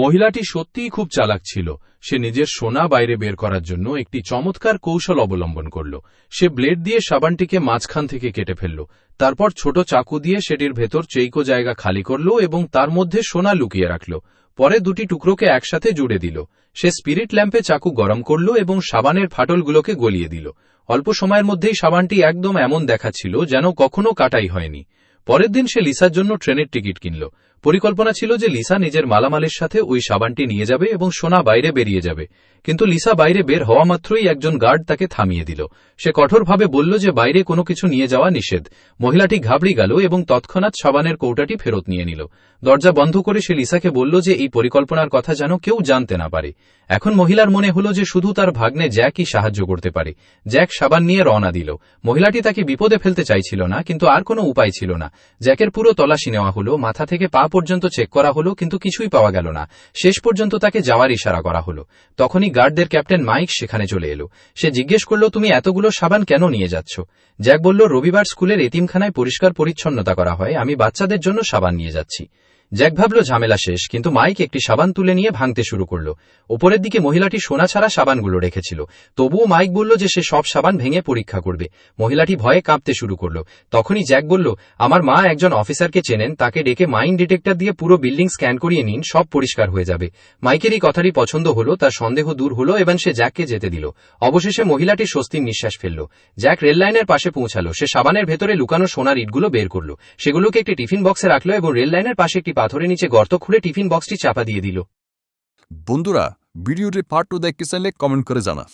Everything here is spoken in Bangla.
মহিলাটি সত্যিই খুব চালাক ছিল। সে নিজের সোনা বাইরে বের করার জন্য একটি চমৎকার কৌশল অবলম্বন করল। সে ব্লেড দিয়ে সাবানটিকে মাঝখান থেকে কেটে ফেলল। তারপর ছোট চাকু দিয়ে সেটির ভেতর চৌকো জায়গা খালি করল এবং তার মধ্যে সোনা লুকিয়ে রাখল। পরে দুটি টুকরোকে একসাথে জুড়ে দিল। সে স্পিরিট ল্যাম্পে চাকু গরম করল এবং সাবানের ফাটলগুলোকে গলিয়ে দিল। অল্প সময়ের মধ্যেই সাবানটি একদম এমন দেখাচ্ছিল যেন কখনো কাটাই হয়নি। পরের দিন সে লিসার জন্য ট্রেনের টিকিট কিনল। পরিকল্পনা ছিল যে লিসা নিজের মালামালের সাথে ওই সাবানটি নিয়ে যাবে এবং সোনা বাইরে বেরিয়ে যাবে। কিন্তু লিসা বাইরে বের হওয়া মাত্রই একজন গার্ড তাকে থামিয়ে দিল। সে কঠোরভাবে বলল যে বাইরে কোনো কিছু নিয়ে যাওয়া নিষেধ। মহিলাটি ঘাবড়ে গেল এবং তৎক্ষণাৎ সাবানের কৌটাটি ফেরত নিয়ে নিল। দরজা বন্ধ করে সে লিসাকে বলল যে এই পরিকল্পনার কথা যেন কেউ জানতে না পারে। এখন মহিলার মনে হলো যে শুধু তার ভাগ্নে জ্যাকই সাহায্য করতে পারে। জ্যাক সাবান নিয়ে রওনা দিল। মহিলাটি তাকে বিপদে ফেলতে চাইছিল না, কিন্তু আর কোনো উপায় ছিল না। জ্যাকের পুরো তল্লাশি নেওয়া হলো, মাথা থেকে পা পর্যন্ত চেক করা হলো, কিন্তু কিছুই পাওয়া গেল না। শেষ পর্যন্ত তাকে যাওয়ার ইশারা করা হলো। তখনই গার্ডদের ক্যাপ্টেন মাইক সেখানে চলে এলো। সে জিজ্ঞেস করল, তুমি এতগুলো সাবান কেন নিয়ে যাচ্ছ? জ্যাক বলল, রবিবার স্কুলের এতিমখানায় পরিষ্কার পরিচ্ছন্নতা করা হয়, আমি বাচ্চাদের জন্য সাবান নিয়ে যাচ্ছি। জ্যাক ভাবল ঝামেলা শেষ, কিন্তু মাইক একটি সাবান তুলে নিয়ে ভাঙতে শুরু করল। ওপরের দিকে মহিলাটি সোনা ছাড়া সাবানগুলো রেখেছিল। তবুও মাইক বলল যে সে সব সাবান ভেঙে পরীক্ষা করবে। মহিলাটি ভয়ে কাঁপতে শুরু করল। তখনই জ্যাক বলল, আমার মা একজন অফিসারকে চেনেন, তাকে ডেকে মাইন ডিটেক্টর দিয়ে পুরো বিল্ডিং স্ক্যান করিয়ে নিন, সব পরিষ্কার হয়ে যাবে। মাইকের এই কথাটি পছন্দ হলো, তার সন্দেহ দূর হলো এবং সে জ্যাককে যেতে দিল। অবশেষে মহিলাটি স্বস্তির নিঃশ্বাস ফেলল। জ্যাক রেললাইনের পাশে পৌঁছালো। সে সাবানের ভেতরে লুকানো সোনার ইটগুলো বের করল। সেগুলোকে একটি টিফিন বক্সে রাখলো এবং রেললাইনের পাশে একটি পাথরের নিচে গর্ত খুঁড়ে টিফিন বক্সটি চাপা দিয়ে দিল। বন্ধুরা, ভিডিওটি পার্ট 2 দেখতে চাইলে কমেন্ট করে জানা।